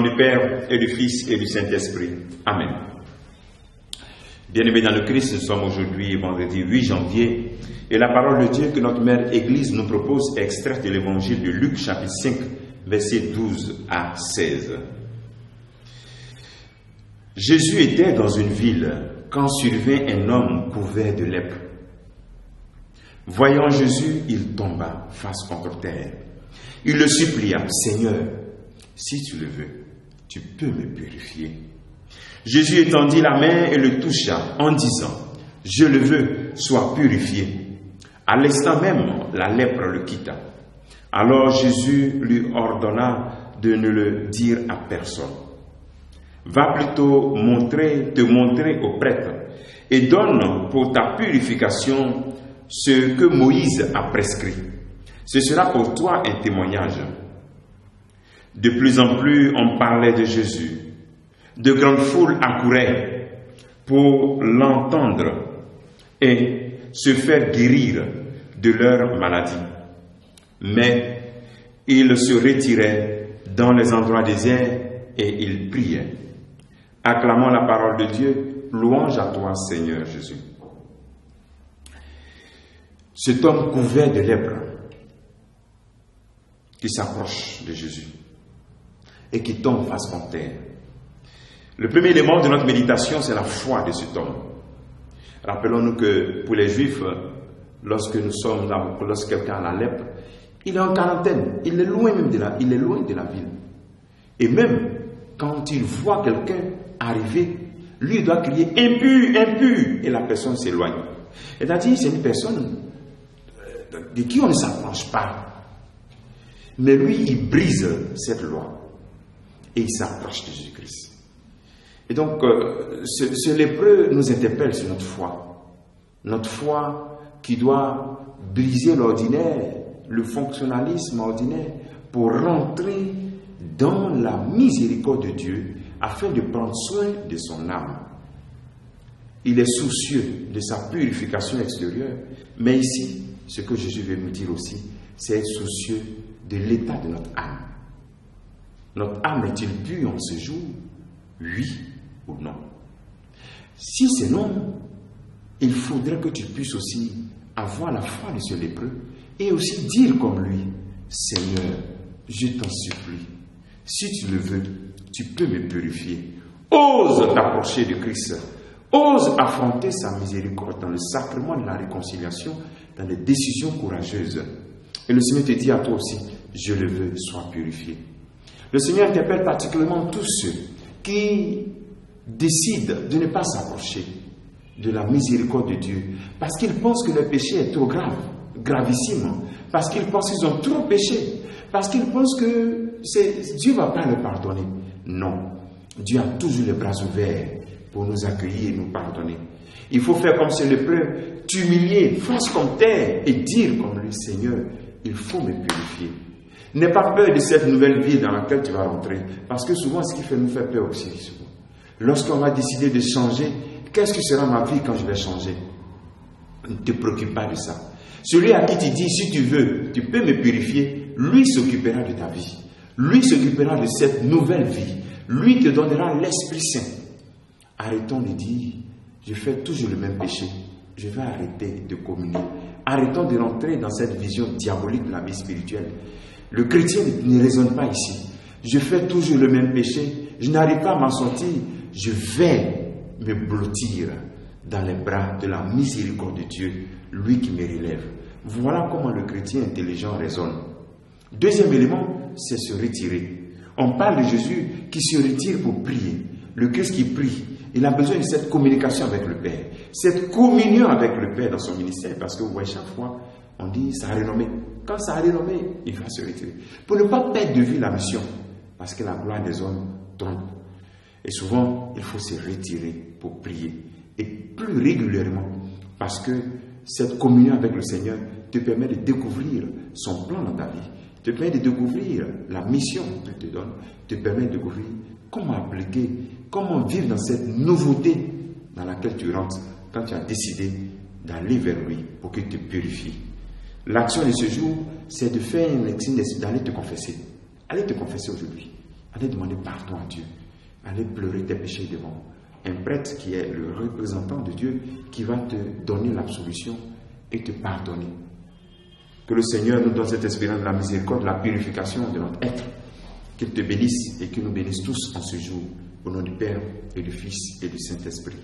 du Père et du Fils et du Saint-Esprit. Amen. Bien-aimés dans le Christ, nous sommes aujourd'hui vendredi 8 janvier et la parole de Dieu que notre Mère Église nous propose est extraite de l'évangile de Luc chapitre 5, versets 12 à 16. Jésus était dans une ville quand survint un homme couvert de lèpre. Voyant Jésus, il tomba face contre terre. Il le supplia, « Seigneur, si tu le veux, tu peux me purifier. » Jésus étendit la main et le toucha en disant, « Je le veux, sois purifié. » À l'instant même, la lèpre le quitta. Alors Jésus lui ordonna de ne le dire à personne. « Va plutôt te montrer au prêtre et donne pour ta purification ce que Moïse a prescrit. Ce sera pour toi un témoignage. » De plus en plus, on parlait de Jésus. De grandes foules accouraient pour l'entendre et se faire guérir de leur maladie. Mais ils se retiraient dans les endroits déserts et ils priaient. Acclamons la parole de Dieu. Louange à toi, Seigneur Jésus. Cet homme couvert de lèpre qui s'approche de Jésus et qui tombe face contre terre. Le premier élément de notre méditation, c'est la foi de cet homme. Rappelons-nous que pour les Juifs, lorsque quelqu'un a la lèpre, il est en quarantaine, il est loin de la ville. Et même quand il voit quelqu'un arriver, lui doit crier « impur, impur » et la personne s'éloigne. C'est-à-dire c'est une personne de qui on ne s'approche pas. Mais lui, il brise cette loi et il s'approche de Jésus-Christ. Et donc, ce lépreux nous interpelle sur notre foi. Notre foi qui doit briser l'ordinaire, le fonctionnalisme ordinaire, pour rentrer dans la miséricorde de Dieu afin de prendre soin de son âme. Il est soucieux de sa purification extérieure, mais ici, ce que Jésus veut nous dire aussi, c'est être soucieux de l'état de notre âme. Notre âme est-il pure en ce jour? Oui ou non? Si c'est non, il faudrait que tu puisses aussi avoir la foi de ce lépreux et aussi dire comme lui, « Seigneur, je t'en supplie, si tu le veux, tu peux me purifier. » Ose t'approcher de Christ. Ose affronter sa miséricorde dans le sacrement de la réconciliation, dans les décisions courageuses. Et le Seigneur te dit à toi aussi, je le veux, sois purifié. Le Seigneur interpelle particulièrement tous ceux qui décident de ne pas s'approcher de la miséricorde de Dieu, parce qu'ils pensent que le péché est trop grave, gravissime, parce qu'ils pensent qu'ils ont trop péché, parce qu'ils pensent que Dieu ne va pas le pardonner. Non, Dieu a toujours les bras ouverts pour nous accueillir et nous pardonner. Il faut faire comme ce lépreux, t'humilier, face comme terre et dire comme lui, Seigneur, il faut me purifier. N'aie pas peur de cette nouvelle vie dans laquelle tu vas rentrer, parce que souvent ce qui nous fait peur aussi, souvent. Lorsqu'on va décider de changer, qu'est-ce que sera ma vie quand je vais changer? Ne te préoccupe pas de ça. Celui à qui tu dis, si tu veux, tu peux me purifier, lui s'occupera de ta vie. Lui s'occupera de cette nouvelle vie. Lui te donnera l'Esprit Saint. Arrêtons de dire, je fais toujours le même péché. Je vais arrêter de communier. Arrêtons de rentrer dans cette vision diabolique de la vie spirituelle. Le chrétien ne raisonne pas ici. Je fais toujours le même péché. Je n'arrive pas à m'en sortir. Je vais me blottir dans les bras de la miséricorde de Dieu, lui qui me relève. Voilà comment le chrétien intelligent raisonne. Deuxième élément, c'est se retirer. On parle de Jésus qui se retire pour prier. Le Christ qui prie, il a besoin de cette communication avec le Père, cette communion avec le Père dans son ministère, parce que vous voyez, chaque fois, on dit ça a renommé. Quand ça a renommé, il va se retirer. Pour ne pas perdre de vue la mission, parce que la gloire des hommes trompe. Et souvent, il faut se retirer pour prier. Et plus régulièrement, parce que cette communion avec le Seigneur te permet de découvrir son plan dans ta vie, te permet de découvrir la mission qu'il te donne, te permet de découvrir comment appliquer, comment vivre dans cette nouveauté dans laquelle tu rentres quand tu as décidé d'aller vers lui pour qu'il te purifie. L'action de ce jour, c'est de faire une action d'aller te confesser. Allez te confesser aujourd'hui. Allez demander pardon à Dieu. Allez pleurer tes péchés devant un prêtre qui est le représentant de Dieu, qui va te donner l'absolution et te pardonner. Que le Seigneur nous donne cette expérience de la miséricorde, de la purification de notre être. Qu'il te bénisse et qu'il nous bénisse tous en ce jour. Au nom du Père et du Fils et du Saint-Esprit.